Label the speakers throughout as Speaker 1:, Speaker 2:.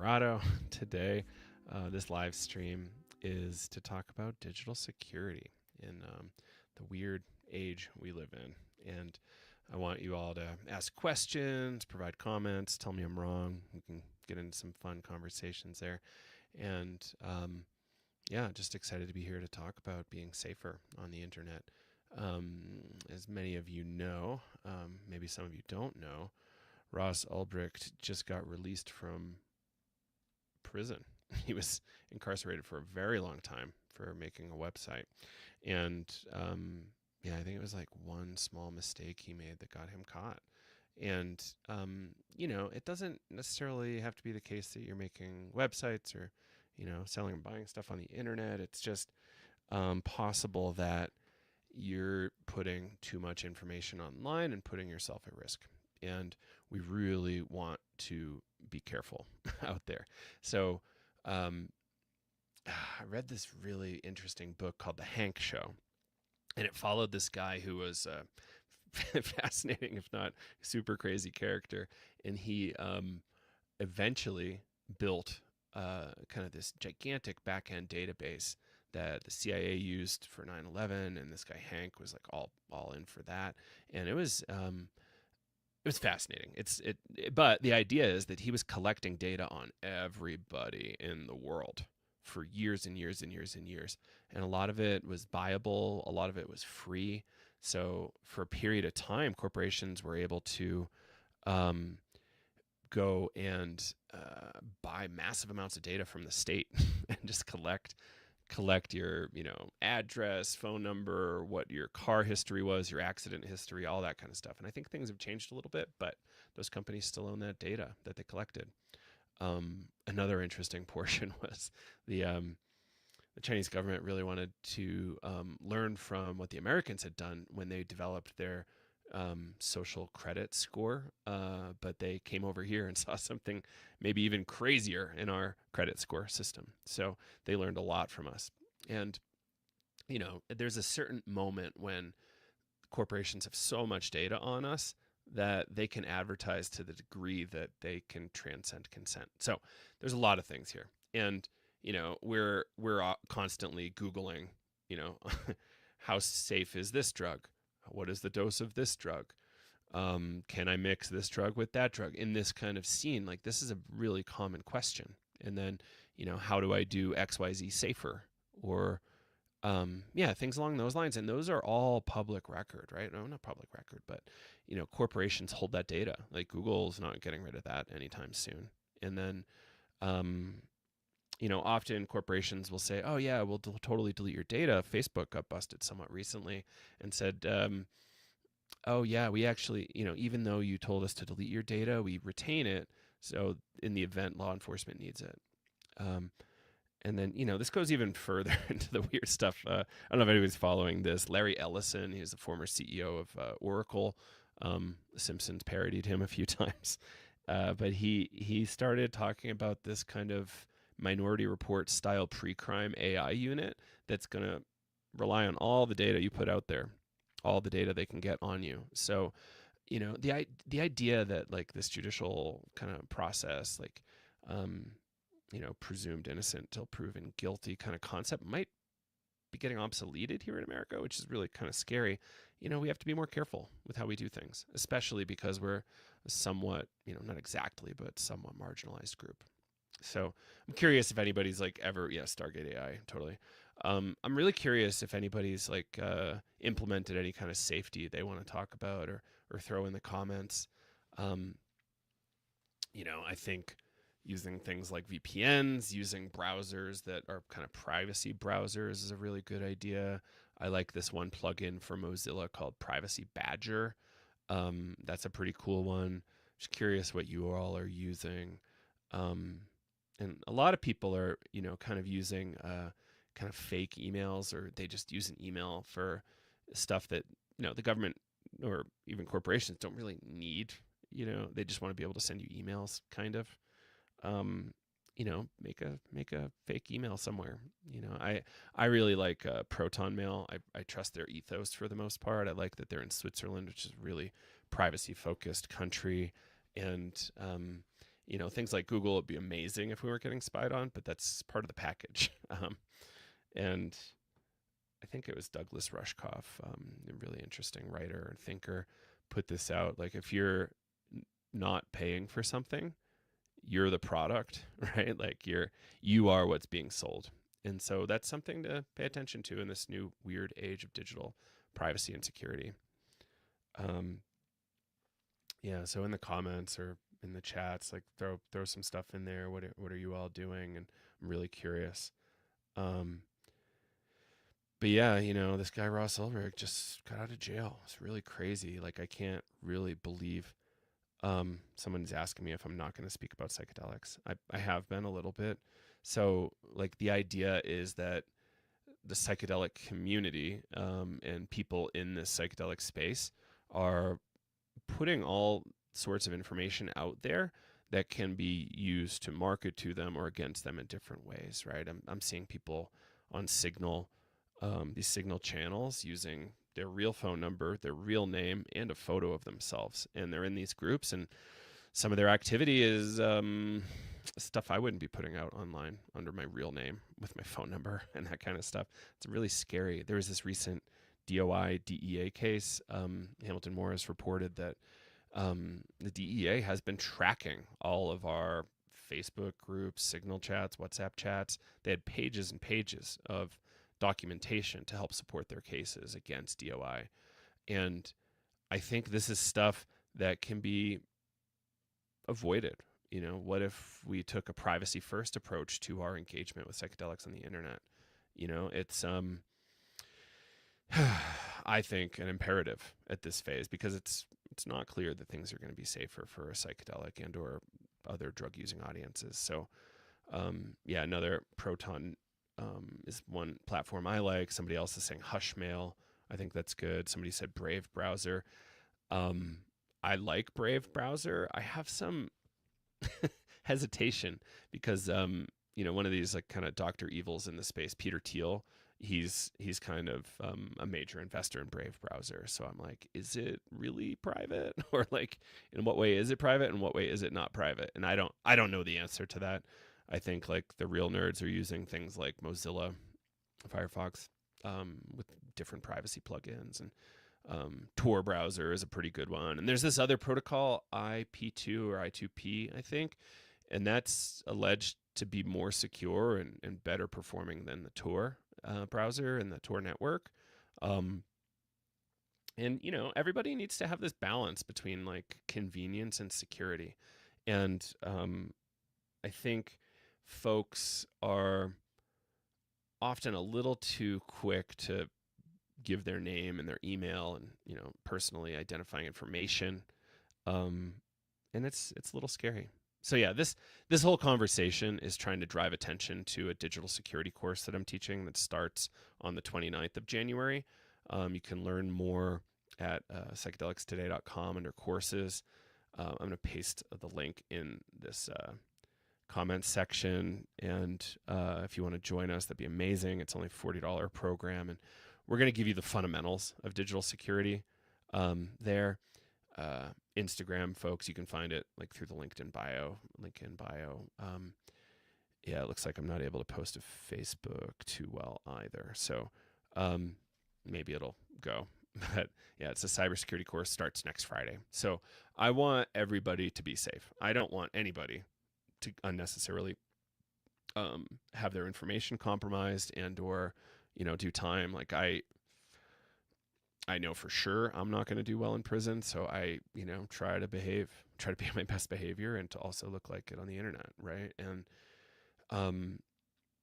Speaker 1: Colorado. Today, this live stream is to talk about digital security in the weird age we live in. And I want you all to ask questions, provide comments, tell me I'm wrong. We can get into some fun conversations there. And yeah, just excited to be here to talk about being safer on the internet. As many of you know, maybe some of you don't know, Ross Ulbricht just got released from prison. He was incarcerated for a very long time for making a website. And yeah, I think it was like one small mistake he made that got him caught. And, you know, it doesn't necessarily have to be the case that you're making websites or, you know, selling and buying stuff on the internet. It's just possible that you're putting too much information online and putting yourself at risk. And we really want to be careful out there. So I read this really interesting book called The Hank Show, and it followed this guy who was fascinating, if not super crazy character. And he eventually built kind of this gigantic back-end database that the CIA used for 9/11, and this guy Hank was like all in for that. And it was fascinating. But the idea is that he was collecting data on everybody in the world for years and years and years and years. And a lot of it was buyable, a lot of it was free. So for a period of time, corporations were able to go and buy massive amounts of data from the state and just collect your, you know, address, phone number, what your car history was, your accident history, all that kind of stuff. And I think things have changed a little bit, but those companies still own that data that they collected. Another interesting portion was the Chinese government really wanted to learn from what the Americans had done when they developed their social credit score, but they came over here and saw something maybe even crazier in our credit score system. So they learned a lot from us. And, you know, there's a certain moment when corporations have so much data on us that they can advertise to the degree that they can transcend consent. So there's a lot of things here. And, you know, we're constantly Googling, you know, how safe is this drug? What is the dose of this drug? Can I mix this drug with that drug in this kind of scene? Like, this is a really common question. And then, you know, how do I do XYZ safer? Or, yeah, things along those lines. And those are all public record, right? No, not public record, but, you know, corporations hold that data. Like Google's not getting rid of that anytime soon. And then, you know, often corporations will say, oh, yeah, we'll totally delete your data. Facebook got busted somewhat recently and said, oh, yeah, we actually, you know, even though you told us to delete your data, we retain it. So in the event law enforcement needs it. And then, you know, this goes even further into the weird stuff. I don't know if anybody's following this. Larry Ellison, he's the former CEO of Oracle. The Simpsons parodied him a few times. But he started talking about this kind of Minority Report style pre-crime AI unit that's going to rely on all the data you put out there, all the data they can get on you. So, you know, the idea that like this judicial kind of process, like, you know, presumed innocent till proven guilty kind of concept might be getting obsoleted here in America, which is really kind of scary. You know, we have to be more careful with how we do things, especially because we're a somewhat, you know, not exactly, but somewhat marginalized group. So I'm curious if anybody's like ever, yeah, Stargate AI, totally. I'm really curious if anybody's like implemented any kind of safety they want to talk about or throw in the comments. You know, I think using things like VPNs, using browsers that are kind of privacy browsers is a really good idea. I like this one plugin for Mozilla called Privacy Badger. That's a pretty cool one. Just curious what you all are using. And a lot of people are, you know, kind of using kind of fake emails, or they just use an email for stuff that, you know, the government or even corporations don't really need. You know, they just want to be able to send you emails, kind of. You know, make a fake email somewhere. You know, I really like Proton Mail. I trust their ethos for the most part. I like that they're in Switzerland, which is a really privacy focused country. And Things like Google would be amazing if we weren't getting spied on, but that's part of the package. And I think it was Douglas Rushkoff, a really interesting writer and thinker, put this out. Like, if you're not paying for something, you're the product, right? Like, you are what's being sold. And so that's something to pay attention to in this new weird age of digital privacy and security. Yeah, so in the comments or in the chats, like, throw some stuff in there. What are you all doing? And I'm really curious. But yeah, this guy Ross Ulrich just got out of jail. It's really crazy. Like, I can't really believe someone's asking me if I'm not going to speak about psychedelics. I have been a little bit. So, like, the idea is that the psychedelic community and people in this psychedelic space are putting all sorts of information out there that can be used to market to them or against them in different ways, right? I'm seeing people on Signal, these Signal channels, using their real phone number, their real name, and a photo of themselves. And they're in these groups, and some of their activity is stuff I wouldn't be putting out online under my real name with my phone number and that kind of stuff. It's really scary. There was this recent DOI DEA case. Hamilton Morris reported that the DEA has been tracking all of our Facebook groups, Signal chats, WhatsApp chats. They had pages and pages of documentation to help support their cases against DOI. And I think this is stuff that can be avoided. What if we took a privacy first approach to our engagement with psychedelics on the internet? It's I think an imperative at this phase, because it's not clear that things are going to be safer for a psychedelic and or other drug using audiences. So yeah, another Proton is one platform I like. Somebody else is saying Hushmail. I think that's good. Somebody said Brave Browser. I like Brave Browser. I have some hesitation because one of these, like, kind of Dr. Evils in the space, Peter Thiel, he's kind of a major investor in Brave Browser. So I'm like, is it really private? Or, like, in what way is it private and what way is it not private? And I don't know the answer to that. I think, like, the real nerds are using things like Mozilla Firefox with different privacy plugins, and Tor browser is a pretty good one. And there's this other protocol, IP2 or I2P, I think, and that's alleged to be more secure and better performing than the Tor browser and the Tor network. And everybody needs to have this balance between, like, convenience and security. And I think folks are often a little too quick to give their name and their email and personally identifying information, and it's a little scary. So yeah, this whole conversation is trying to drive attention to a digital security course that I'm teaching that starts on the 29th of January. You can learn more at psychedelicstoday.com under courses. I'm going to paste the link in this comments section, and if you want to join us, that'd be amazing. It's only a $40 program, and we're going to give you the fundamentals of digital security there. Instagram, folks, you can find it, like, through the LinkedIn bio. Yeah, it looks like I'm not able to post to Facebook too well either. So maybe it'll go. But yeah, it's a cybersecurity course, starts next Friday. So I want everybody to be safe. I don't want anybody to unnecessarily have their information compromised and or do time. Like, I know for sure I'm not going to do well in prison, so I try to be on my best behavior and to also look like it on the internet, right? And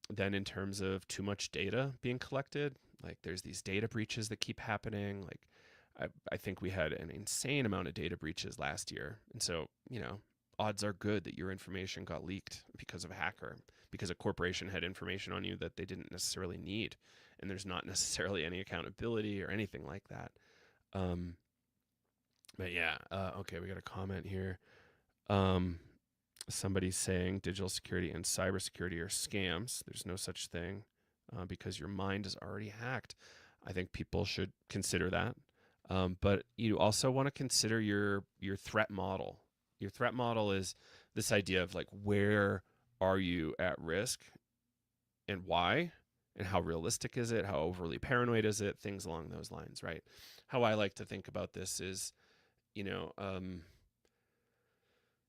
Speaker 1: then in terms of too much data being collected, like, there's these data breaches that keep happening. Like, I think we had an insane amount of data breaches last year, and so odds are good that your information got leaked because of a hacker, because a corporation had information on you that they didn't necessarily need, and there's not necessarily any accountability or anything like that. But yeah, okay, we got a comment here. Somebody's saying digital security and cybersecurity are scams. There's no such thing because your mind is already hacked. I think people should consider that. But you also want to consider your threat model. Your threat model is this idea of like, where are you at risk and why, and how realistic is it? How overly paranoid is it? Things along those lines, right? How I like to think about this is,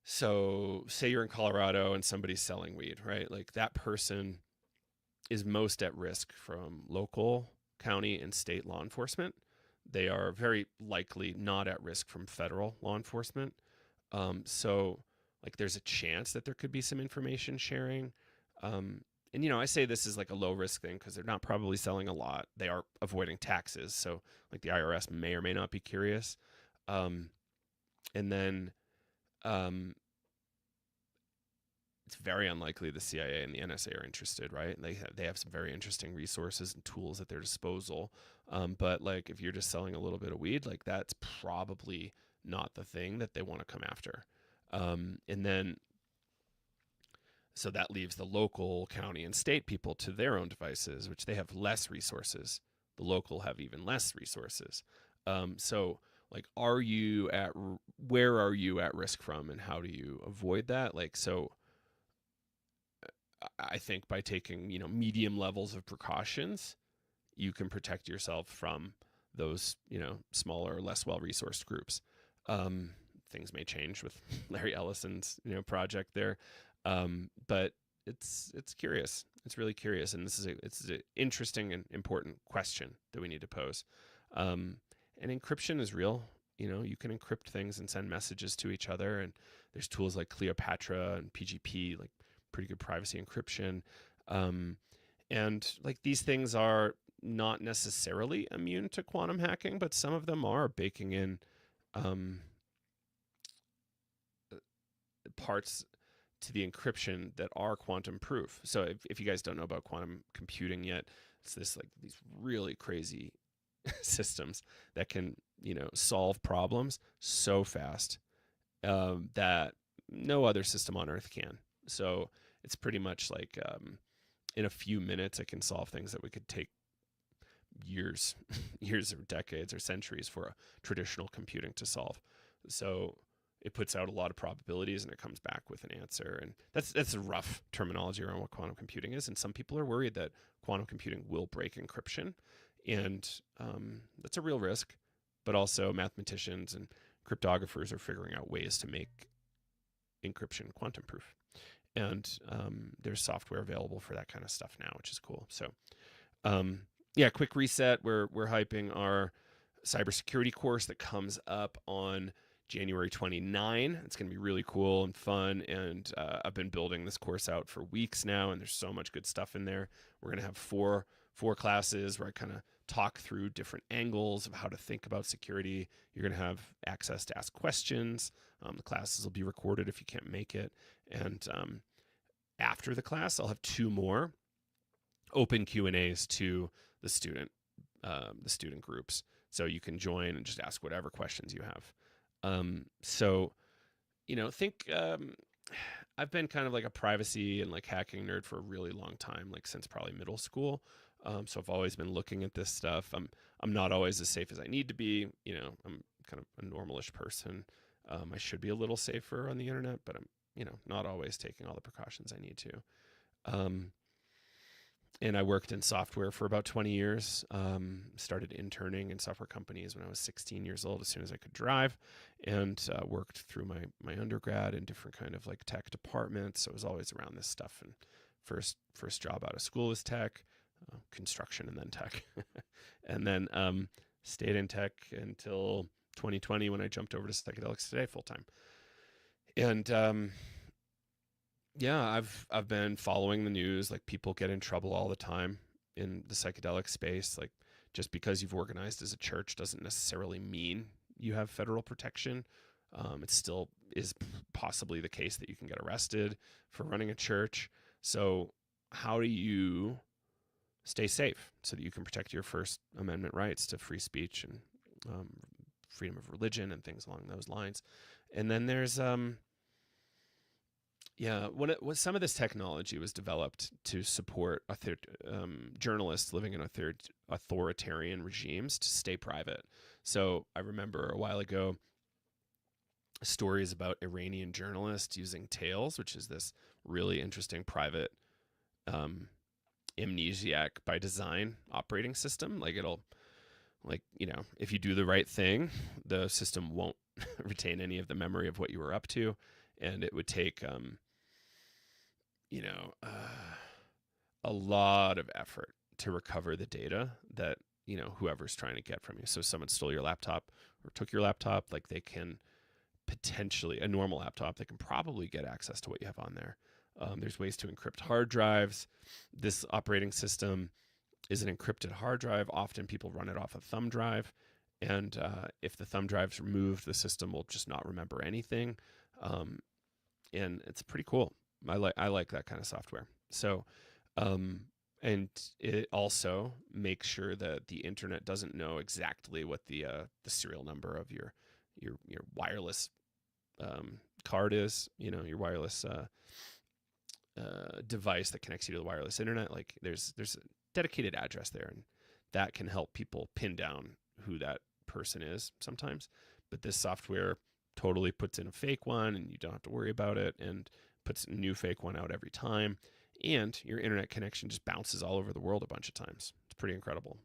Speaker 1: so say you're in Colorado and somebody's selling weed, right? Like that person is most at risk from local, county, and state law enforcement. They are very likely not at risk from federal law enforcement. So like there's a chance that there could be some information sharing. And I say this is like a low risk thing because they're not probably selling a lot. They are avoiding taxes. So like the IRS may or may not be curious. And then it's very unlikely the CIA and the NSA are interested, right? They have some very interesting resources and tools at their disposal. But like if you're just selling a little bit of weed, like that's probably not the thing that they want to come after. And then so that leaves the local, county, and state people to their own devices, which they have less resources. The local have even less resources. So like, where are you at risk from, and how do you avoid that? Like, so I think by taking, medium levels of precautions, you can protect yourself from those, smaller, less well-resourced groups. Things may change with Larry Ellison's, project there. But it's curious. It's really curious. And it's an interesting and important question that we need to pose. And encryption is real. You can encrypt things and send messages to each other. And there's tools like Cleopatra and PGP, like pretty good privacy encryption. And like these things are not necessarily immune to quantum hacking, but some of them are baking in parts to the encryption that are quantum proof. So if you guys don't know about quantum computing yet, it's these really crazy systems that can, solve problems so fast that no other system on Earth can. So it's pretty much like in a few minutes, it can solve things that we could take years or decades or centuries for a traditional computing to solve. So it puts out a lot of probabilities and it comes back with an answer. And that's a rough terminology around what quantum computing is. And some people are worried that quantum computing will break encryption. And that's a real risk. But also mathematicians and cryptographers are figuring out ways to make encryption quantum proof. And there's software available for that kind of stuff now, which is cool. So quick reset. We're hyping our cybersecurity course that comes up on January 29. It's going to be really cool and fun. And I've been building this course out for weeks now, and there's so much good stuff in there. We're going to have four classes where I kind of talk through different angles of how to think about security. You're going to have access to ask questions. The classes will be recorded if you can't make it. And after the class, I'll have 2 more open Q&As to the student groups. So you can join and just ask whatever questions you have. I've been kind of like a privacy and like hacking nerd for a really long time, like since probably middle school. So I've always been looking at this stuff. I'm not always as safe as I need to be. I'm kind of a normalish person. I should be a little safer on the internet, but I'm, not always taking all the precautions I need to. And I worked in software for about 20 years. Started interning in software companies when I was 16 years old, as soon as I could drive, and worked through my undergrad in different kind of like tech departments. So I was always around this stuff. And first job out of school was tech, construction, and then tech, and then stayed in tech until 2020 when I jumped over to Psychedelics Today full time. And I've been following the news. Like, people get in trouble all the time in the psychedelic space. Like, just because you've organized as a church doesn't necessarily mean you have federal protection. It still is possibly the case that you can get arrested for running a church. So how do you stay safe so that you can protect your First Amendment rights to free speech and freedom of religion and things along those lines? And then there's some of this technology was developed to support journalists living in authoritarian regimes to stay private. So I remember a while ago, stories about Iranian journalists using Tails, which is this really interesting private amnesiac by design operating system. Like it'll, like, if you do the right thing, the system won't retain any of the memory of what you were up to. And it would take, a lot of effort to recover the data that, whoever's trying to get from you. So if someone stole your laptop or took your laptop, like they can potentially, a normal laptop, they can probably get access to what you have on there. There's ways to encrypt hard drives. This operating system is an encrypted hard drive. Often people run it off a thumb drive. And if the thumb drive's removed, the system will just not remember anything. And it's pretty cool. I like that kind of software. So, and it also makes sure that the internet doesn't know exactly what the serial number of your wireless card is. Your wireless device that connects you to the wireless internet. Like there's a dedicated address there, and that can help people pin down who that person is sometimes. But this software totally puts in a fake one, and you don't have to worry about it, and puts a new fake one out every time. And your internet connection just bounces all over the world a bunch of times. It's pretty incredible.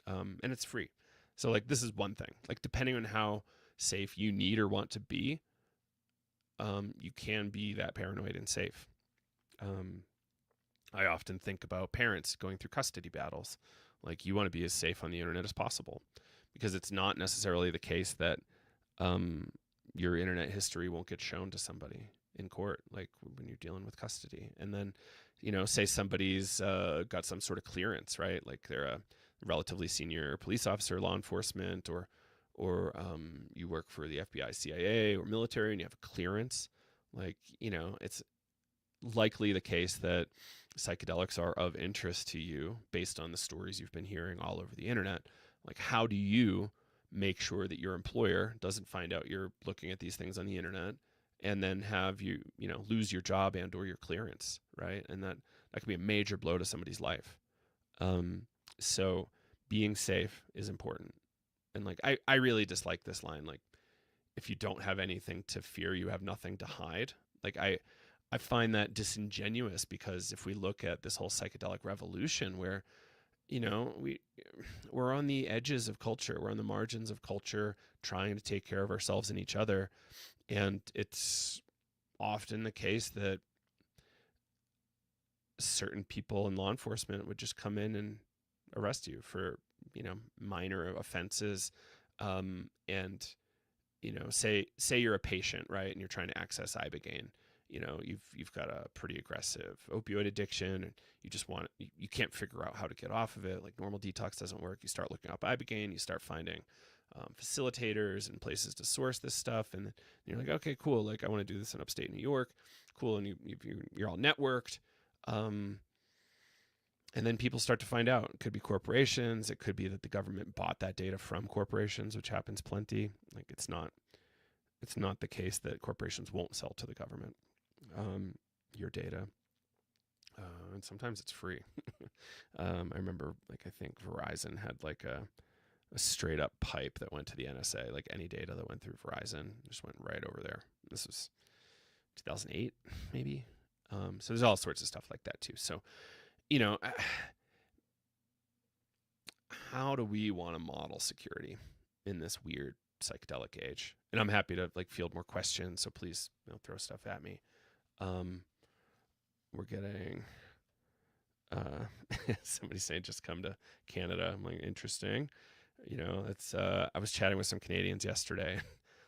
Speaker 1: And it's free. So like, this is one thing. Like, depending on how safe you need or want to be, you can be that paranoid and safe. I often think about parents going through custody battles. Like, you want to be as safe on the internet as possible, because it's not necessarily the case that your internet history won't get shown to somebody in court, like when you're dealing with custody. And then, say somebody's got some sort of clearance, right? Like they're a relatively senior police officer, law enforcement, or you work for the FBI, CIA, or military, and you have a clearance. Like, it's likely the case that psychedelics are of interest to you based on the stories you've been hearing all over the internet. Like, how do you make sure that your employer doesn't find out you're looking at these things on the internet, and then have you, lose your job and or your clearance, right? And that could be a major blow to somebody's life. So being safe is important. And like, I really dislike this line. Like, if you don't have anything to fear, you have nothing to hide. Like, I find that disingenuous, because if we look at this whole psychedelic revolution, where, we're on the edges of culture, we're on the margins of culture, trying to take care of ourselves and each other. And it's often the case that certain people in law enforcement would just come in and arrest you for, minor offenses. And, say you're a patient, right? And you're trying to access Ibogaine. You've got a pretty aggressive opioid addiction, and you can't figure out how to get off of it. Like, normal detox doesn't work. You start looking up Ibogaine, you start finding facilitators and places to source this stuff. And you're like, okay, cool. Like, I want to do this in upstate New York. Cool. And you're all networked. And then people start to find out. It could be corporations. It could be that the government bought that data from corporations, which happens plenty. Like, it's not the case that corporations won't sell to the government your data. And sometimes it's free. I remember, like, I think Verizon had like a straight up pipe that went to the NSA. Like, any data that went through Verizon just went right over there. This was 2008, maybe. So there's all sorts of stuff like that too. So, how do we want to model security in this weird psychedelic age? And I'm happy to like field more questions, so please, throw stuff at me. We're getting somebody saying just come to Canada. I'm like, interesting. It's I was chatting with some Canadians yesterday.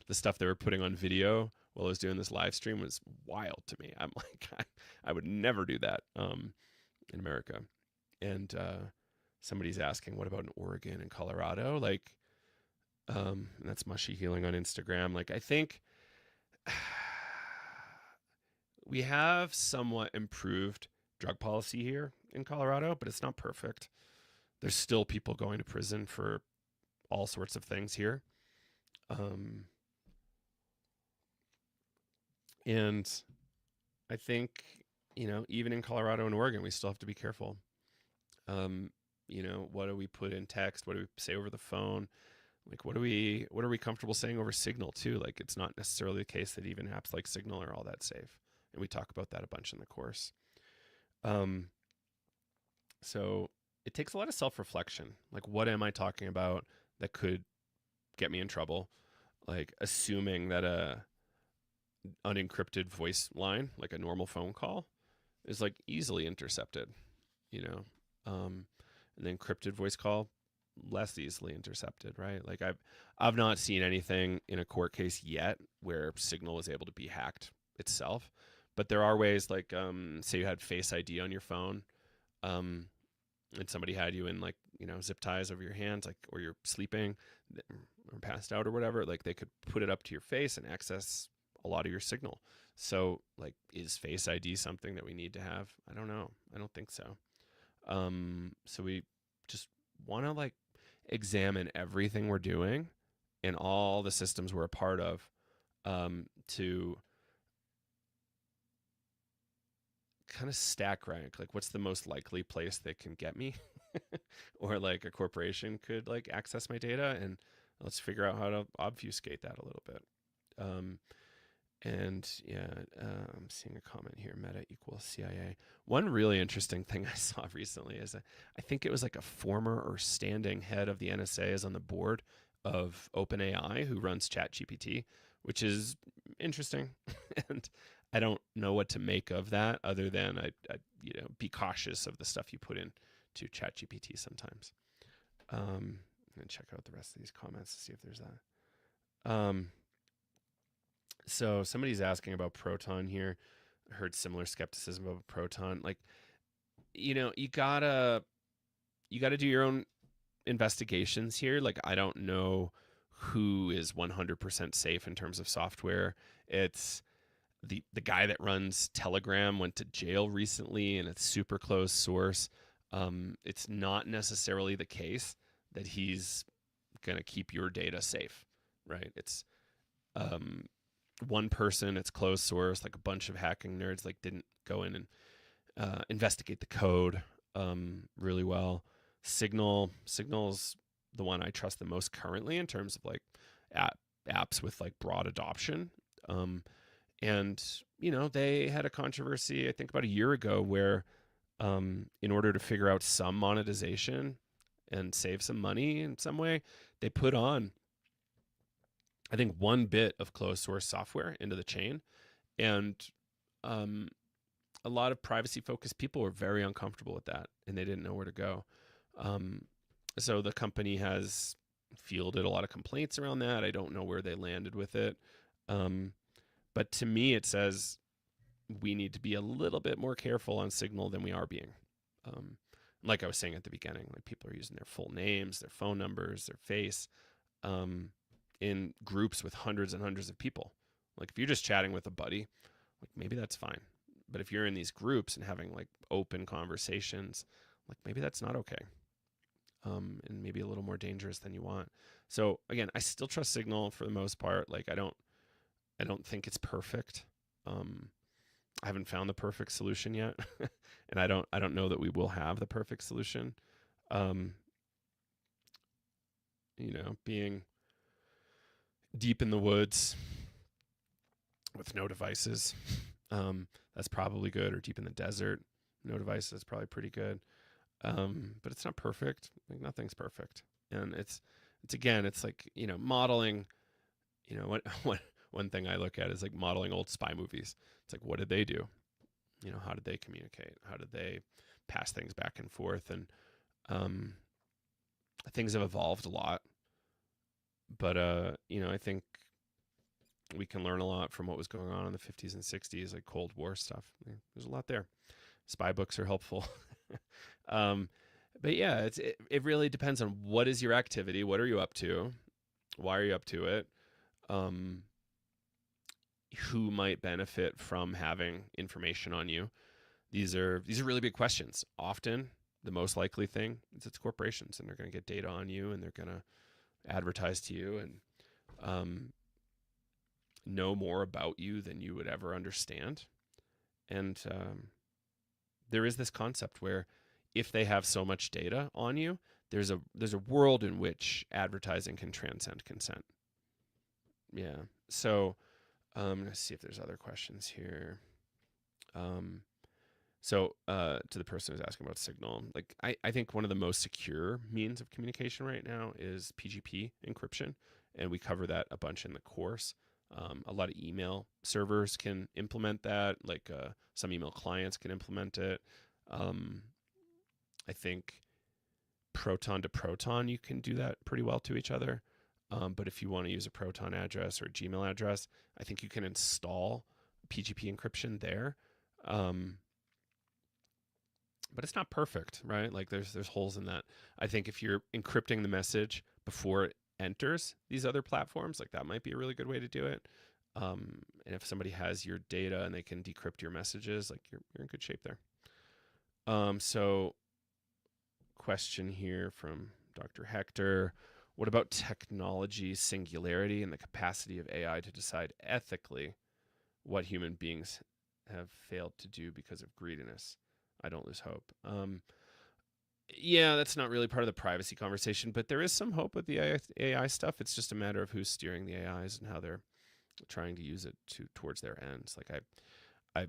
Speaker 1: The stuff they were putting on video while I was doing this live stream was wild to me. I'm like, I would never do that in America. And somebody's asking, what about in Oregon and Colorado? Like, and that's Mushy Healing on Instagram. Like, I think we have somewhat improved drug policy here in Colorado, but it's not perfect. There's still people going to prison for all sorts of things here. And I think, even in Colorado and Oregon, we still have to be careful. What do we put in text? What do we say over the phone? Like, what are we comfortable saying over Signal too? Like, it's not necessarily the case that even apps like Signal are all that safe, and we talk about that a bunch in the course. So it takes a lot of self-reflection. Like, what am I talking about that could get me in trouble? Like, assuming that a unencrypted voice line, like a normal phone call, is like easily intercepted, you know. An encrypted voice call, less easily intercepted, right? Like, I've not seen anything in a court case yet where Signal was able to be hacked itself, but there are ways, like, say you had Face ID on your phone, and somebody had you in, like, zip ties over your hands, like, or you're sleeping or passed out or whatever, like, they could put it up to your face and access a lot of your signal. So, like, is Face ID something that we need to have? I don't know. I don't think so. So we just want to, like, examine everything we're doing and all the systems we're a part of, to kind of stack rank, like, what's the most likely place that can get me or, like, a corporation could, like, access my data, and let's figure out how to obfuscate that a little bit. And yeah, I'm seeing a comment here, meta equals CIA. One really interesting thing I saw recently is I think it was like a former or standing head of the NSA is on the board of OpenAI, who runs ChatGPT, which is interesting. And I don't know what to make of that, other than I be cautious of the stuff you put in to ChatGPT sometimes. I'm gonna check out the rest of these comments to see if there's that. So somebody's asking about Proton here. I heard similar skepticism about Proton. Like, you gotta do your own investigations here. Like, I don't know who is 100% safe in terms of software. It's the guy that runs Telegram went to jail recently, and it's super closed source. It's not necessarily the case that he's gonna keep your data safe, right? It's one person, it's closed source, like a bunch of hacking nerds, like, didn't go in and investigate the code really well. Signal's the one I trust the most currently in terms of, like, apps with, like, broad adoption. And they had a controversy, I think, about a year ago, where in order to figure out some monetization and save some money in some way, they put on, I think, 1 bit of closed source software into the chain. And a lot of privacy focused people were very uncomfortable with that, and they didn't know where to go. So the company has fielded a lot of complaints around that. I don't know where they landed with it. But to me, it says we need to be a little bit more careful on Signal than we are being. Like I was saying at the beginning, like, people are using their full names, their phone numbers, their face, in groups with hundreds and hundreds of people. Like, if you're just chatting with a buddy, like, maybe that's fine. But if you're in these groups and having, like, open conversations, like, maybe that's not okay. And maybe a little more dangerous than you want. So again, I still trust Signal for the most part. Like, I don't think it's perfect. I haven't found the perfect solution yet. And I don't know that we will have the perfect solution. Being deep in the woods with no devices, that's probably good. Or deep in the desert, no devices, probably pretty good. But it's not perfect. Like, nothing's perfect. And it's again, it's like, modeling, what one thing I look at is, like, modeling old spy movies. It's like, what did they do? How did they communicate? How did they pass things back and forth? And things have evolved a lot. But I think we can learn a lot from what was going on in the 50s and 60s, like Cold War stuff. There's a lot there. Spy books are helpful. But yeah, it really depends on what is your activity, what are you up to, why are you up to it, who might benefit from having information on you. These are really big questions. Often, the most likely thing is it's corporations, and they're going to get data on you, and they're going to advertise to you, and know more about you than you would ever understand. And there is this concept where, if they have so much data on you, there's a world in which advertising can transcend consent. Yeah. So let's see if there's other questions here. To the person who's asking about Signal, like I think one of the most secure means of communication right now is PGP encryption, and we cover that a bunch in the course. A lot of email servers can implement that, like some email clients can implement it. I think Proton to Proton, you can do that pretty well to each other. But if you want to use a Proton address or a Gmail address, I think you can install PGP encryption there. But it's not perfect, right? Like there's holes in that. I think if you're encrypting the message before it enters these other platforms, like that might be a really good way to do it. And if somebody has your data and they can decrypt your messages, like you're in good shape there. So question here from Dr. Hector. What about technology singularity and the capacity of AI to decide ethically what human beings have failed to do because of greediness? I don't lose hope. Yeah, that's not really part of the privacy conversation, but there is some hope with the AI stuff. It's just a matter of who's steering the AIs and how they're trying to use it towards their ends. Like I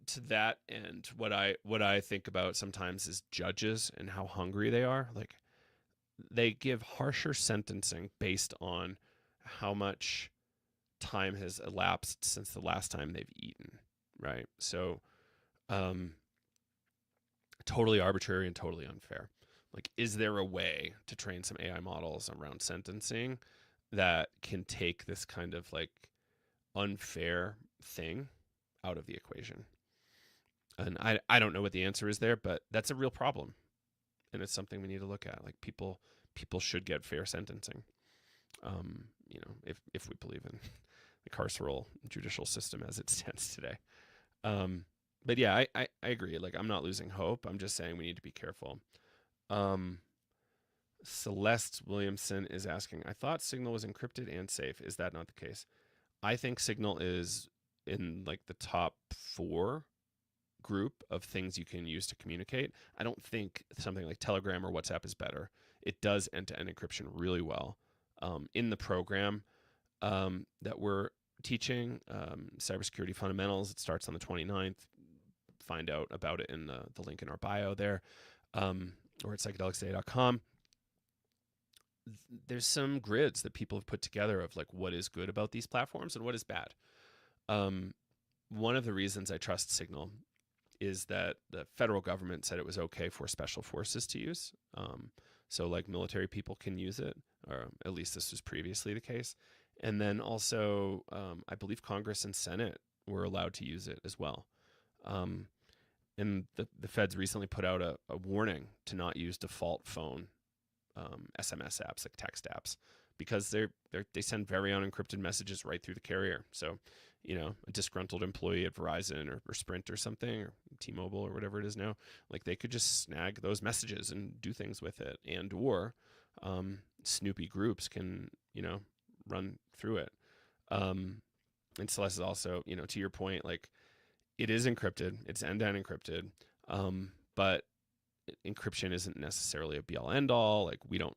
Speaker 1: to that end, what I think about sometimes is judges and how hungry they are. Like they give harsher sentencing based on how much time has elapsed since the last time they've eaten, right? So totally arbitrary and totally unfair. Like, is there a way to train some AI models around sentencing that can take this kind of like unfair thing out of the equation? And I don't know what the answer is there, but that's a real problem. And it's something we need to look at. Like people should get fair sentencing. If we believe in the carceral judicial system as it stands today. But yeah, I agree. Like I'm not losing hope. I'm just saying we need to be careful. Celeste Williamson is asking, I thought Signal was encrypted and safe. Is that not the case? I think Signal is in like the top 4 group of things you can use to communicate. I don't think something like Telegram or WhatsApp is better. It does end-to-end encryption really well. In the program that we're teaching, Cybersecurity Fundamentals, it starts on the 29th. Find out about it in the link in our bio there, or at psychedelicstoday.com. There's some grids that people have put together of like what is good about these platforms and what is bad. One of the reasons I trust Signal is that the federal government said it was okay for special forces to use. So like military people can use it, or at least this was previously the case. And then also, I believe Congress and Senate were allowed to use it as well. And the feds recently put out a warning to not use default phone SMS apps, like text apps, because they send very unencrypted messages right through the carrier. So, a disgruntled employee at Verizon or Sprint or something, or T-Mobile or whatever it is now, like they could just snag those messages and do things with it, or Snoopy groups can, run through it. And Celeste is also, to your point, like it is encrypted, it's end-to-end encrypted, but encryption isn't necessarily a be-all end-all. Like we don't,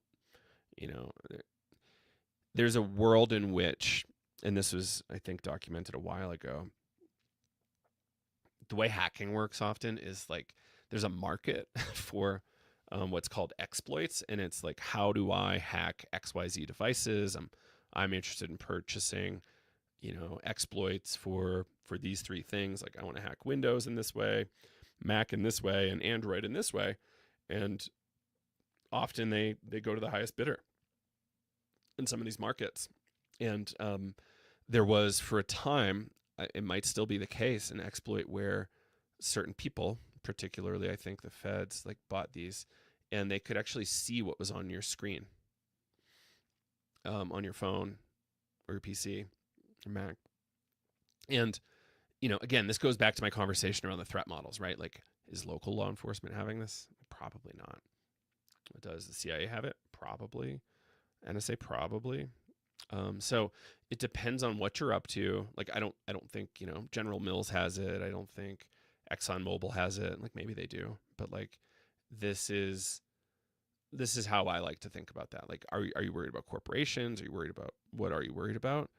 Speaker 1: there's a world in which, and this was, I think, documented a while ago, the way hacking works often is like there's a market for what's called exploits, and it's like, how do I hack XYZ devices? I'm interested in purchasing, exploits for these 3 things. Like I want to hack Windows in this way, Mac in this way, and Android in this way. And often they go to the highest bidder in some of these markets. And there was, for a time, it might still be the case, an exploit where certain people, particularly I think the feds, like bought these, and they could actually see what was on your screen, on your phone or your PC or Mac. And, again, this goes back to my conversation around the threat models, right? Like, is local law enforcement having this? Probably not. Does the CIA have it? Probably. NSA? Probably. So it depends on what you're up to. Like, I don't think, General Mills has it. I don't think ExxonMobil has it. Like, maybe they do, but like, this is how I like to think about that. Like, are you worried about corporations? Are you worried about what are you worried about?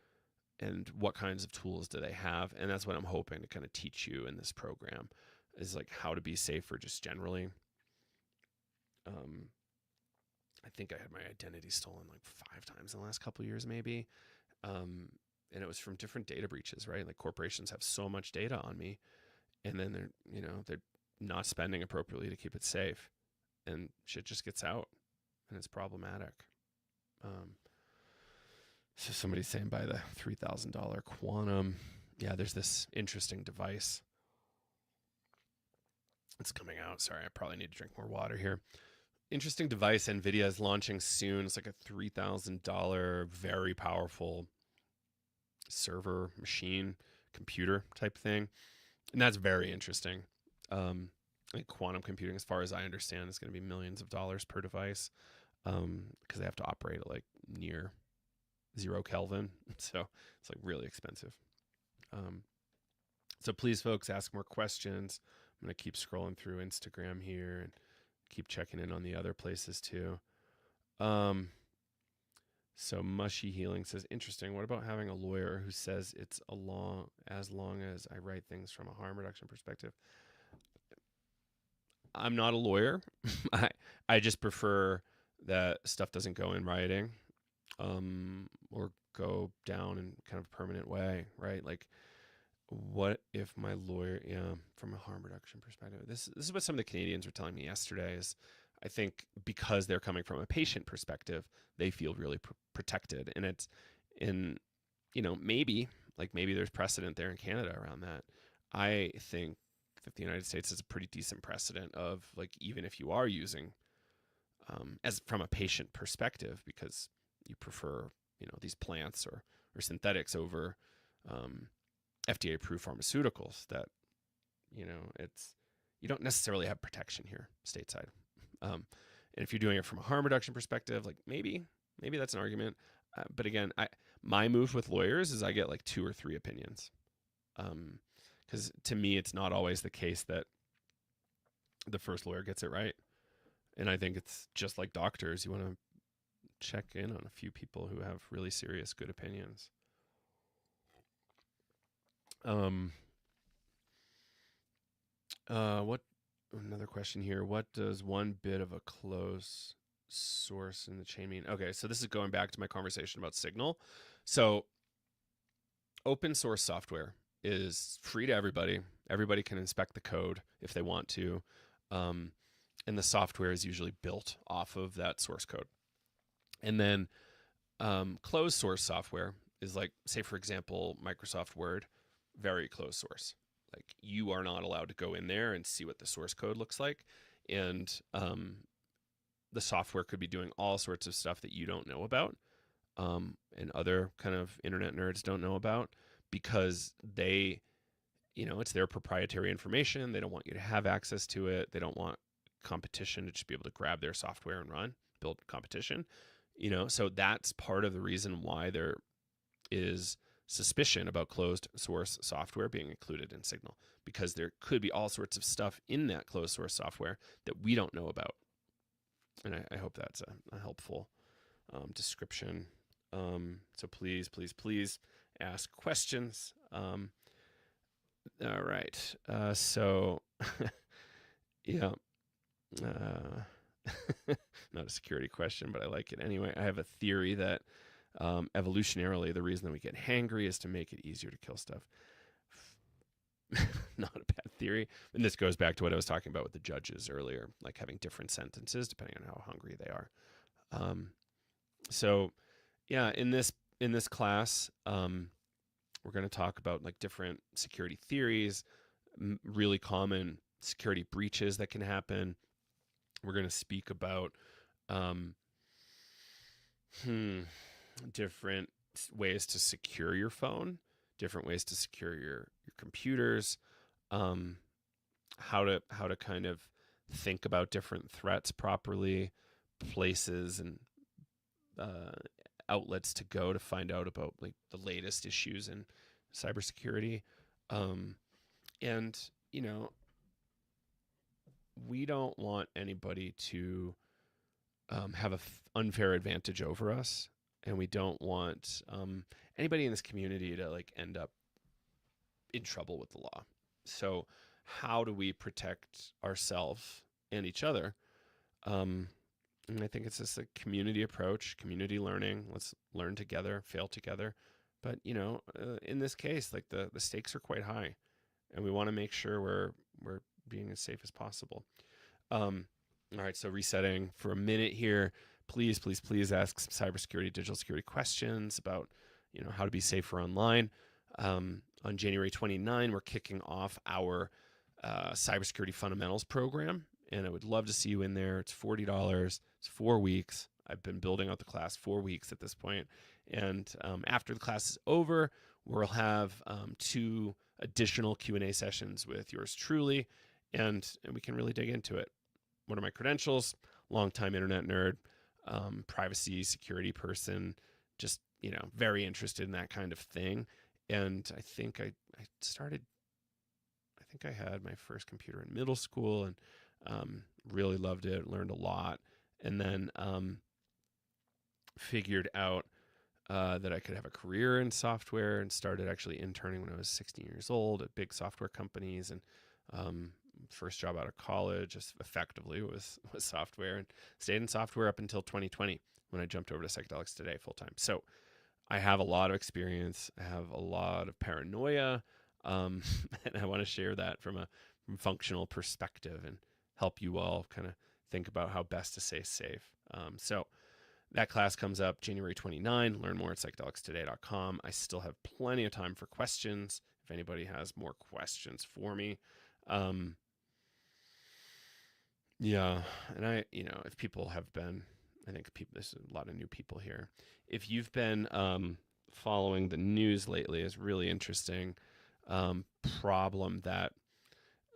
Speaker 1: And what kinds of tools do they have? And that's what I'm hoping to kind of teach you in this program, is like how to be safer just generally. I think I had my identity stolen like 5 times in the last couple of years, maybe. And it was from different data breaches, right? Like corporations have so much data on me, and then they're not spending appropriately to keep it safe, and shit just gets out, and it's problematic. So somebody's saying buy the $3,000 quantum. Yeah, there's this interesting device. It's coming out. Sorry, I probably need to drink more water here. Interesting device NVIDIA is launching soon. It's like a $3,000, very powerful server, machine, computer type thing. And that's very interesting. Like quantum computing, as far as I understand, is going to be millions of dollars per device, because they have to operate at like near 0 Kelvin. So it's like really expensive. So please, folks, ask more questions. I'm going to keep scrolling through Instagram here and keep checking in on the other places too. So Mushy Healing says, interesting. What about having a lawyer who says it's as long as I write things from a harm reduction perspective? I'm not a lawyer. I just prefer that stuff doesn't go in writing, or go down in kind of a permanent way, right? Like, what if my lawyer, from a harm reduction perspective, this is what some of the Canadians were telling me yesterday, is I think because they're coming from a patient perspective, they feel really protected. And it's maybe there's precedent there in Canada around that. I think that the United States is a pretty decent precedent of, like, even if you are using, as from a patient perspective, because you prefer, these plants or synthetics over, FDA-approved pharmaceuticals, that, you don't necessarily have protection here stateside. And if you're doing it from a harm reduction perspective, like maybe that's an argument. But again, my move with lawyers is I get like 2 or 3 opinions. Because to me, it's not always the case that the first lawyer gets it right. And I think it's just like doctors. You want to check in on a few people who have really serious, good opinions. What another question here? What does one bit of a closed source in the chain mean? Okay, so this is going back to my conversation about Signal. So open source software is free to everybody. Everybody can inspect the code if they want to. And the software is usually built off of that source code. And then closed source software is like, say, for example, Microsoft Word, very closed source. Like, you are not allowed to go in there and see what the source code looks like. And the software could be doing all sorts of stuff that you don't know about, and other kind of internet nerds don't know about, because they, it's their proprietary information. They don't want you to have access to it. They don't want competition to just be able to grab their software and build competition. So that's part of the reason why there is suspicion about closed source software being included in Signal, because there could be all sorts of stuff in that closed source software that we don't know about. And I hope that's a helpful description. So please ask questions. All right. So yeah. Not a security question, but I like it anyway. I have a theory that evolutionarily, the reason that we get hangry is to make it easier to kill stuff. Not a bad theory. And this goes back to what I was talking about with the judges earlier, like having different sentences depending on how hungry they are. So yeah, in this class, we're going to talk about like different security theories, really common security breaches that can happen. We're going to speak about different ways to secure your phone, different ways to secure your computers, how to kind of think about different threats properly, places and outlets to go to find out about like the latest issues in cybersecurity, and we don't want anybody to have an unfair advantage over us, and we don't want anybody in this community to like end up in trouble with the law. So how do we protect ourselves and each other? And I think it's just a community approach, community learning. Let's learn together, fail together. But in this case, like the stakes are quite high, and we want to make sure we're being as safe as possible. All right, so resetting for a minute here. Please ask some cybersecurity, digital security questions about how to be safer online. On January 29, we're kicking off our Cybersecurity Fundamentals program, and I would love to see you in there. It's $40. It's 4 weeks. I've been building out the class 4 weeks at this point. And after the class is over, we'll have 2 additional Q&A sessions with yours truly, and we can really dig into it. What are my credentials? Longtime internet nerd, privacy, security person, just, very interested in that kind of thing. And I think I had my first computer in middle school, and really loved it, learned a lot, and then figured out that I could have a career in software, and started actually interning when I was 16 years old at big software companies. And first job out of college effectively was software, and stayed in software up until 2020 when I jumped over to Psychedelics Today full time. So I have a lot of experience. I have a lot of paranoia, and I want to share that from a functional perspective and help you all kind of think about how best to stay safe. So that class comes up January 29. Learn more at psychedelicstoday.com. I still have plenty of time for questions if anybody has more questions for me. Yeah, and if people have been, I think there's a lot of new people here. If you've been following the news lately, is really interesting problem that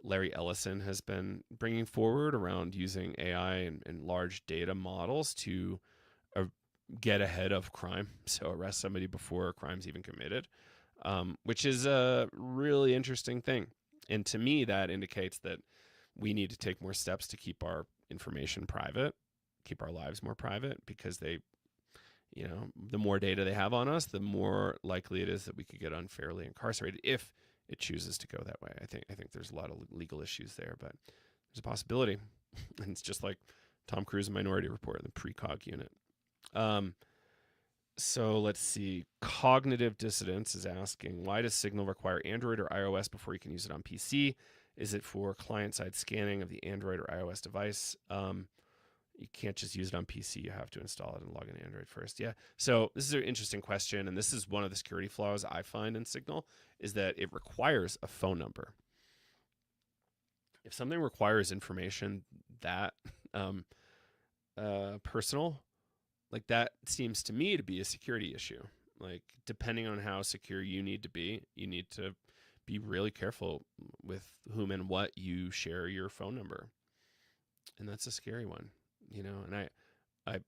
Speaker 1: Larry Ellison has been bringing forward around using AI and large data models to get ahead of crime, so arrest somebody before a crime's even committed, which is a really interesting thing. And to me, that indicates that we need to take more steps to keep our information private, keep our lives more private, because the more data they have on us, the more likely it is that we could get unfairly incarcerated if it chooses to go that way. I think there's a lot of legal issues there, but there's a possibility. And it's just like Tom Cruise in Minority Report, the precog unit. So let's see. Cognitive Dissidence is asking, why does Signal require Android or iOS before you can use it on PC? Is it for client-side scanning of the Android or iOS device? You can't just use it on PC. You have to install it and log in Android first. Yeah. So this is an interesting question, and this is one of the security flaws I find in Signal, is that it requires a phone number. If something requires information that personal, like that seems to me to be a security issue. Like, depending on how secure you need to be really careful with whom and what you share your phone number. And that's a scary one, and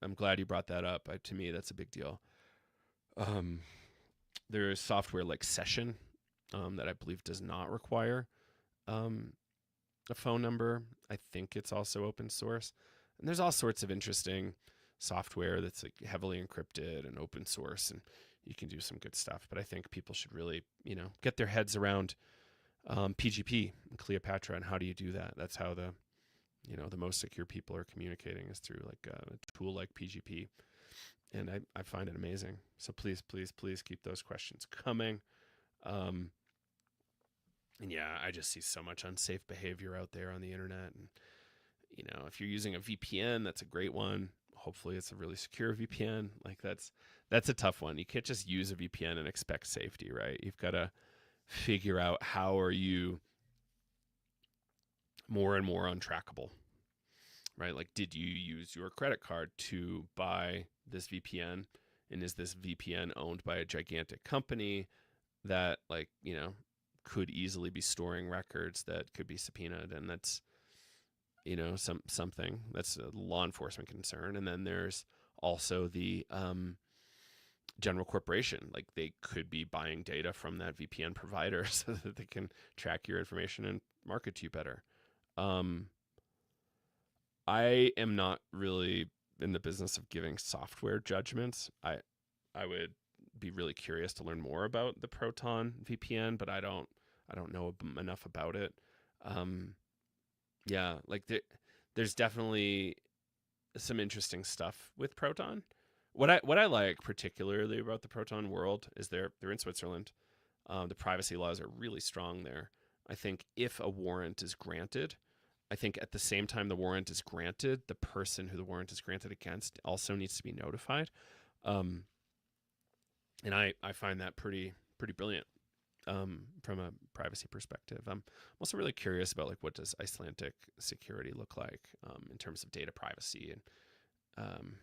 Speaker 1: I'm glad you brought that up. To me, that's a big deal. There is software like Session that I believe does not require a phone number. I think it's also open source. And there's all sorts of interesting software that's like heavily encrypted and open source, and you can do some good stuff. But I think people should really, get their heads around PGP and Cleopatra, and how do you do that? That's how the most secure people are communicating, is through like a tool like PGP. And I find it amazing. So please keep those questions coming. And yeah, I just see so much unsafe behavior out there on the internet. And, if you're using a VPN, that's a great one. Hopefully it's a really secure VPN. Like that's a tough one. You can't just use a VPN and expect safety, right? You've got to figure out how are you more and more untrackable, right? Like, did you use your credit card to buy this VPN? And is this VPN owned by a gigantic company that, like, could easily be storing records that could be subpoenaed? And that's, something that's a law enforcement concern. And then there's also the general corporation. Like, they could be buying data from that VPN provider so that they can track your information and market to you better. I am not really in the business of giving software judgments. I would be really curious to learn more about the Proton VPN, but I don't know enough about it. Yeah, like there's definitely some interesting stuff with Proton. What I like particularly about the Proton world is they're in Switzerland. The privacy laws are really strong there. I think if a warrant is granted, I think at the same time the warrant is granted, the person who the warrant is granted against also needs to be notified. Um, and I find that pretty brilliant from a privacy perspective. I'm also really curious about like what does Icelandic security look like in terms of data privacy, and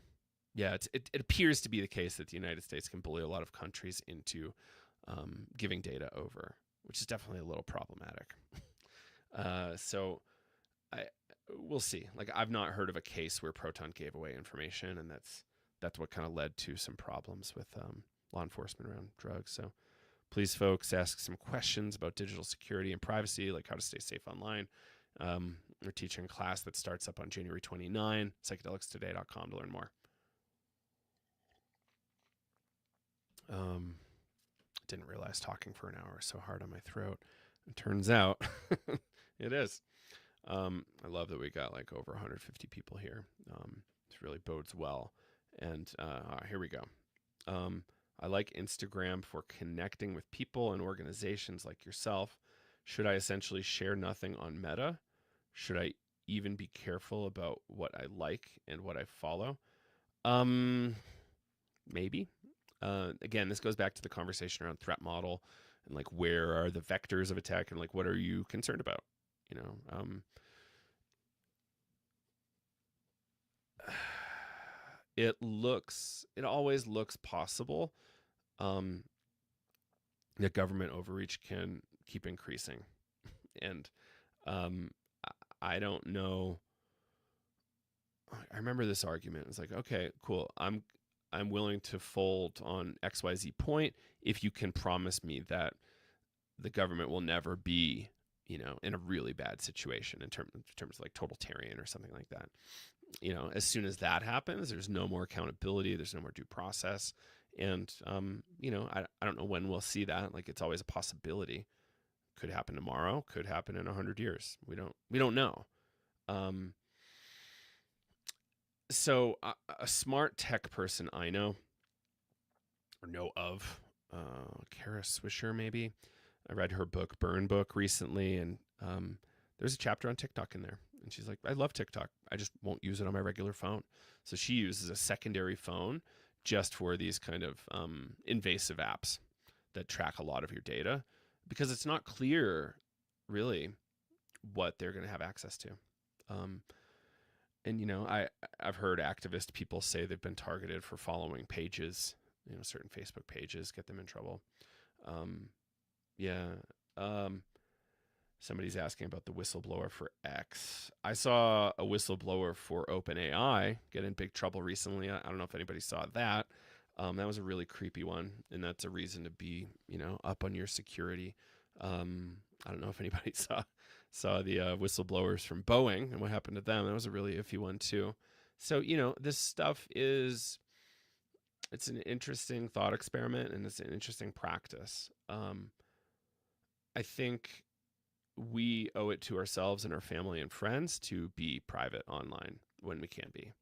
Speaker 1: yeah, it appears to be the case that the United States can bully a lot of countries into giving data over, which is definitely a little problematic. So we'll see. Like I've not heard of a case where Proton gave away information, and that's what kind of led to some problems with law enforcement around drugs. So please, folks, ask some questions about digital security and privacy, like how to stay safe online. We're teaching a class that starts up on January 29, psychedelicstoday.com to learn more. Didn't realize talking for an hour is so hard on my throat. It turns out it is. I love that we got like over 150 people here. It really bodes well. And here we go. I like Instagram for connecting with people and organizations like yourself. Should I essentially share nothing on Meta? Should I even be careful about what I like and what I follow? Maybe. Again, this goes back to the conversation around threat model and like where are the vectors of attack and like what are you concerned about? You know, it always looks possible that government overreach can keep increasing, and I don't know. I remember this argument. It's like, okay, cool. I'm willing to fold on XYZ point if you can promise me that the government will never be, in a really bad situation in terms of like totalitarian or something like that. As soon as that happens, there's no more accountability, there's no more due process. And, I don't know when we'll see that. Like it's always a possibility. Could happen tomorrow, could happen in 100 years. We don't know. So a smart tech person I know of, Kara Swisher, maybe. I read her book, Burn Book, recently, and there's a chapter on TikTok in there. And she's like, I love TikTok. I just won't use it on my regular phone. So she uses a secondary phone just for these kind of invasive apps that track a lot of your data because it's not clear, really, what they're going to have access to. And, I've heard activist people say they've been targeted for following pages, certain Facebook pages, get them in trouble. Somebody's asking about the whistleblower for X. I saw a whistleblower for OpenAI get in big trouble recently. I don't know if anybody saw that. That was a really creepy one, and that's a reason to be, up on your security. I don't know if anybody saw the whistleblowers from Boeing and what happened to them. That was a really iffy one too. So, this stuff it's an interesting thought experiment and it's an interesting practice. I think we owe it to ourselves and our family and friends to be private online when we can be.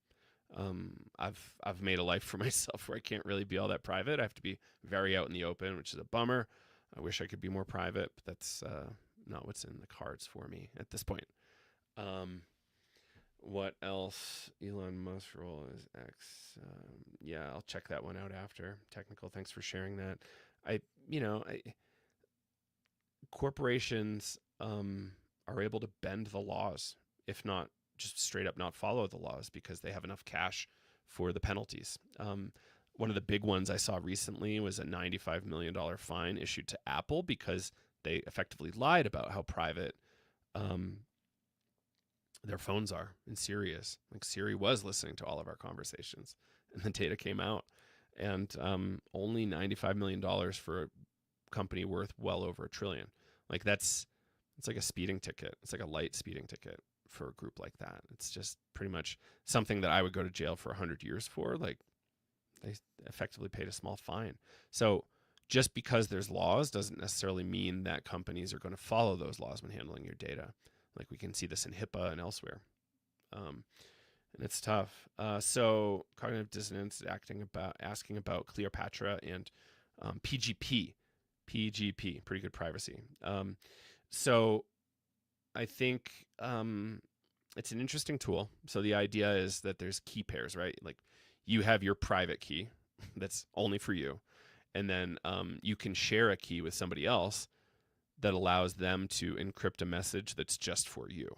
Speaker 1: I've made a life for myself where I can't really be all that private. I have to be very out in the open, which is a bummer. I wish I could be more private, but that's not what's in the cards for me at this point. What else? Elon Musk role is X. Yeah, I'll check that one out after. Technical, thanks for sharing that. Corporations are able to bend the laws, if not just straight up not follow the laws because they have enough cash for the penalties. One of the big ones I saw recently was a $95 million fine issued to Apple because they effectively lied about how private their phones are and Siri is. Like Siri was listening to all of our conversations and the data came out. And only $95 million for a company worth well over $1 trillion. Like it's like a speeding ticket. It's like a light speeding ticket. for a group like that. It's just pretty much something that I would go to jail for 100 years for. Like, they effectively paid a small fine. So just because there's laws doesn't necessarily mean that companies are going to follow those laws when handling your data. Like, we can see this in HIPAA and elsewhere. And it's tough. So cognitive dissonance is asking about Cleopatra and PGP. PGP, pretty good privacy. So I think it's an interesting tool. So the idea is that there's key pairs, right? Like, you have your private key that's only for you. And then you can share a key with somebody else that allows them to encrypt a message that's just for you.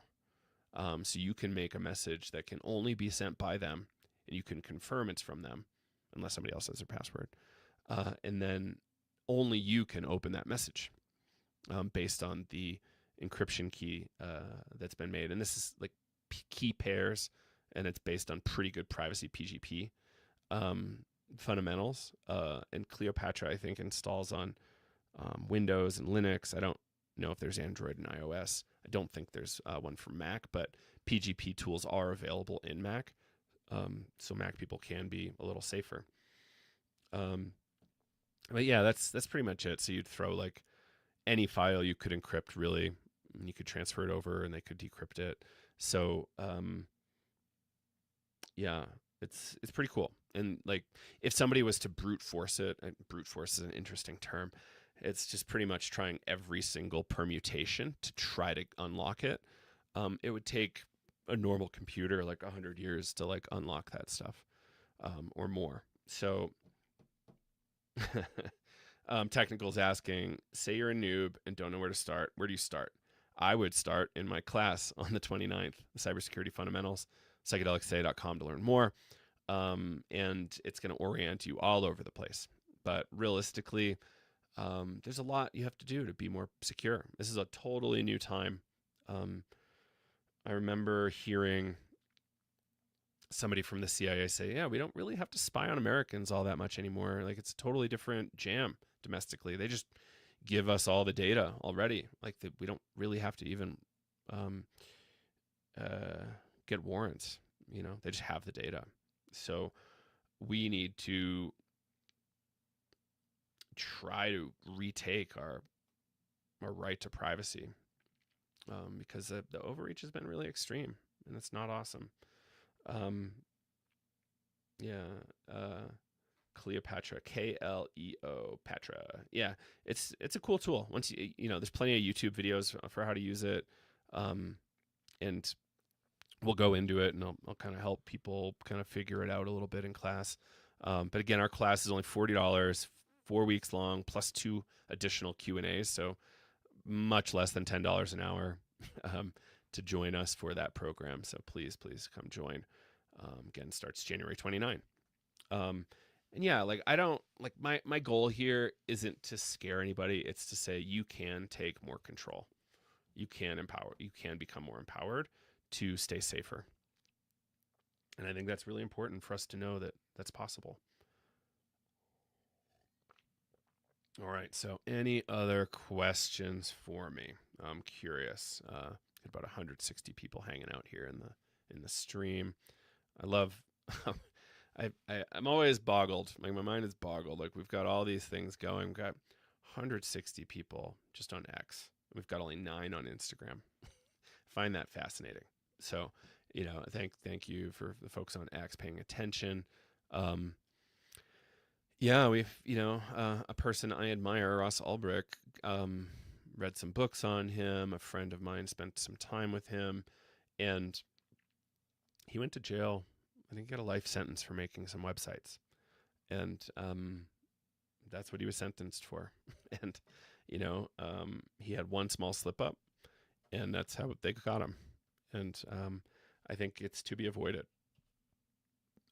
Speaker 1: So you can make a message that can only be sent by them, and you can confirm it's from them, unless somebody else has their password. And then only you can open that message based on the encryption key that's been made. And this is like key pairs, and it's based on pretty good privacy PGP fundamentals. And Cleopatra, I think, installs on Windows and Linux. I don't know if there's Android and iOS. I don't think there's one for Mac, but PGP tools are available in Mac. So Mac people can be a little safer. But yeah, that's pretty much it. So you'd throw like any file you could encrypt, really, and you could transfer it over and they could decrypt it. So yeah, it's pretty cool. And like, if somebody was to brute force it, and brute force is an interesting term, it's just pretty much trying every single permutation to try to unlock it. It would take a normal computer like 100 years to like unlock that stuff, or more. So Technical's asking, say you're a noob and don't know where to start. Where do you start? I would start in my class on the 29th, Cybersecurity Fundamentals, psychedelicstoday.com to learn more. And it's going to orient you all over the place. But realistically, there's a lot you have to do to be more secure. This is a totally new time. I remember hearing somebody from the CIA say, yeah, we don't really have to spy on Americans all that much anymore. Like, it's a totally different jam domestically. They just give us all the data already. Like, we don't really have to even get warrants. You know, they just have the data. So we need to try to retake our right to privacy, because the overreach has been really extreme, and it's not awesome. Cleopatra, Kleo Patra. Yeah, it's a cool tool. Once there's plenty of YouTube videos for how to use it, and we'll go into it, and I'll kind of help people kind of figure it out a little bit in class. But again, our class is only $40, 4 weeks long, plus 2 additional Q&As, so much less than $10 an hour to join us for that program. So please come join. Again, starts January 29. And yeah, like, I don't like, my goal here isn't to scare anybody. It's to say you can take more control. You can become more empowered to stay safer. And I think that's really important for us to know that that's possible. All right. So any other questions for me? I'm curious. About 160 people hanging out here in the stream. I love, I'm always boggled. Like, my mind is boggled. Like, we've got all these things going. We've got 160 people just on X. We've got only 9 on Instagram. Find that fascinating. So, thank you for the folks on X paying attention. Yeah, we've, a person I admire, Ross Ulbricht, read some books on him. A friend of mine spent some time with him, and he went to jail. I think he got a life sentence for making some websites. And that's what he was sentenced for. And, he had one small slip up, and that's how they got him. And I think it's to be avoided.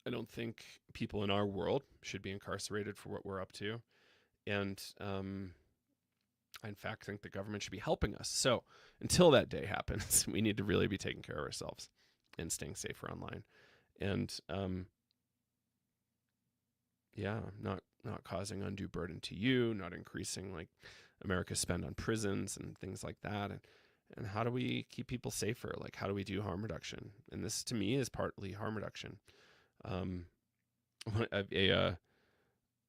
Speaker 1: I don't think people in our world should be incarcerated for what we're up to. And I, in fact, think the government should be helping us. So until that day happens, we need to really be taking care of ourselves and staying safer online. And not causing undue burden to you, not increasing like America's spend on prisons and things like that. And And how do we keep people safer? Like, how do we do harm reduction? And this, to me, is partly harm reduction. Um,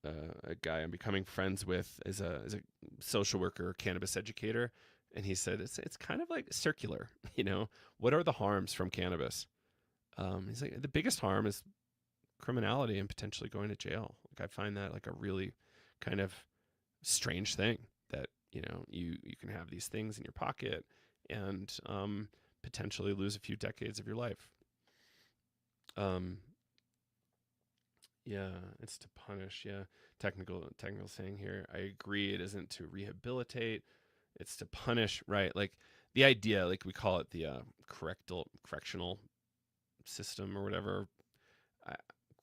Speaker 1: a guy I'm becoming friends with is a social worker, cannabis educator, and he said it's kind of like circular. What are the harms from cannabis? He's like, the biggest harm is criminality and potentially going to jail. Like, I find that like a really kind of strange thing that you can have these things in your pocket and potentially lose a few decades of your life. Yeah, it's to punish. Yeah, technical saying here. I agree. It isn't to rehabilitate. It's to punish. Right. Like the idea, like we call it the correctional system or whatever,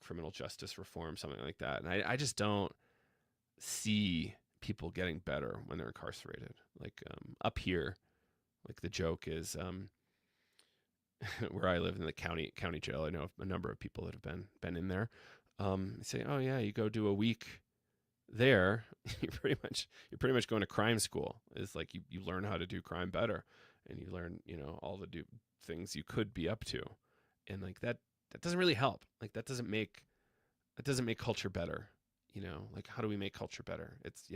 Speaker 1: criminal justice reform, something like that. And I just don't see people getting better when they're incarcerated. Like up here, like the joke is where I live in the county jail. I know a number of people that have been in there. They say, "Oh yeah, you go do a week there, you're pretty much going to crime school." It's like you learn how to do crime better, and you learn all the things you could be up to, and like that doesn't really help. Like that doesn't make culture better. Like how do we make culture better? It's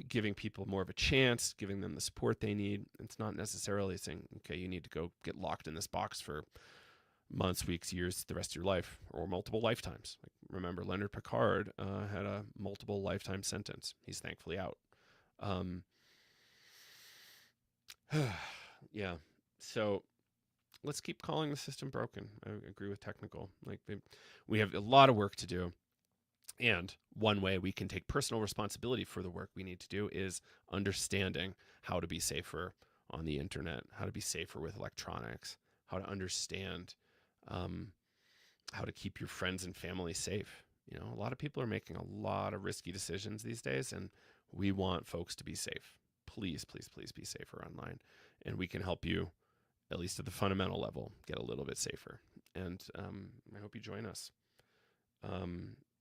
Speaker 1: giving people more of a chance, giving them the support they need. It's not necessarily saying, okay, you need to go get locked in this box for months, weeks, years, the rest of your life, or multiple lifetimes. Like, remember, Leonard Picard had a multiple lifetime sentence. He's thankfully out. Yeah. So let's keep calling the system broken. I agree with technical. Like we have a lot of work to do. And one way we can take personal responsibility for the work we need to do is understanding how to be safer on the internet, how to be safer with electronics, how to understand how to keep your friends and family safe. A lot of people are making a lot of risky decisions these days, and we want folks to be safe. Please, please, please be safer online. And we can help you, at least at the fundamental level, get a little bit safer. And I hope you join us.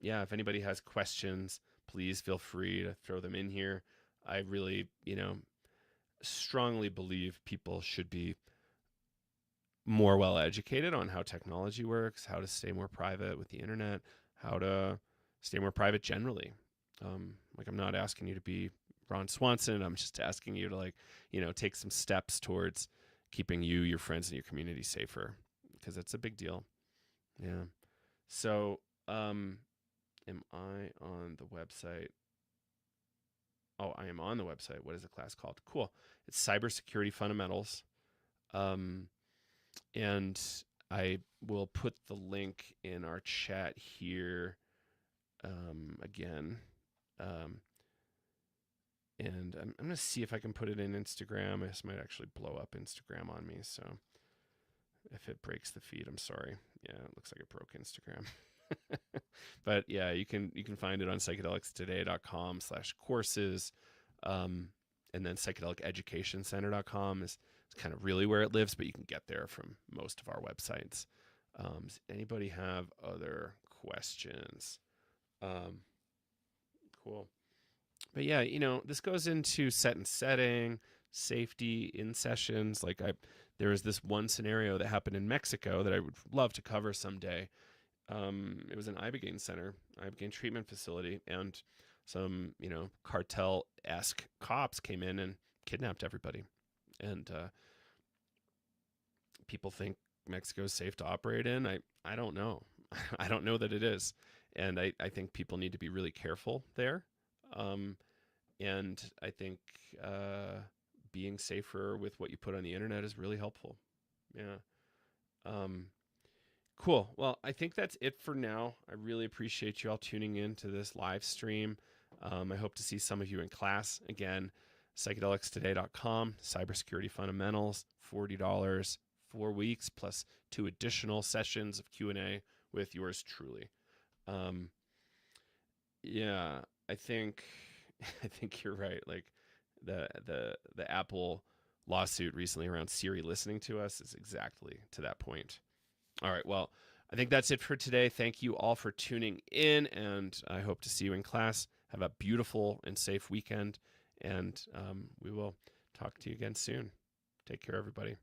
Speaker 1: Yeah, if anybody has questions, please feel free to throw them in here. I really, strongly believe people should be more well educated on how technology works, how to stay more private with the internet, how to stay more private generally. Like, I'm not asking you to be Ron Swanson. I'm just asking you to take some steps towards keeping you, your friends, and your community safer, because that's a big deal. Yeah. So, am I on the website? Oh, I am on the website. What is the class called? Cool. It's Cybersecurity Fundamentals. And I will put the link in our chat here again. And I'm going to see if I can put it in Instagram. This might actually blow up Instagram on me. So if it breaks the feed, I'm sorry. Yeah, it looks like it broke Instagram. But yeah, you can find it on psychedelicstoday.com/courses. And then psychedelicEducationCenter.com is kind of really where it lives, but you can get there from most of our websites. Does anybody have other questions? Cool. But yeah, this goes into set and setting, safety in sessions. Like there was this one scenario that happened in Mexico that I would love to cover someday. It was an Ibogaine center, Ibogaine treatment facility, and some, cartel-esque cops came in and kidnapped everybody. And people think Mexico is safe to operate in. I don't know. I don't know that it is. And I think people need to be really careful there. And I think being safer with what you put on the internet is really helpful. Yeah. Cool. Well, I think that's it for now. I really appreciate you all tuning in to this live stream. I hope to see some of you in class. Again, psychedelicstoday.com, Cybersecurity Fundamentals, $40, 4 weeks, plus 2 additional sessions of Q&A with yours truly. Yeah, I think you're right. Like the Apple lawsuit recently around Siri listening to us is exactly to that point. All right. Well, I think that's it for today. Thank you all for tuning in, and I hope to see you in class. Have a beautiful and safe weekend, and we will talk to you again soon. Take care, everybody.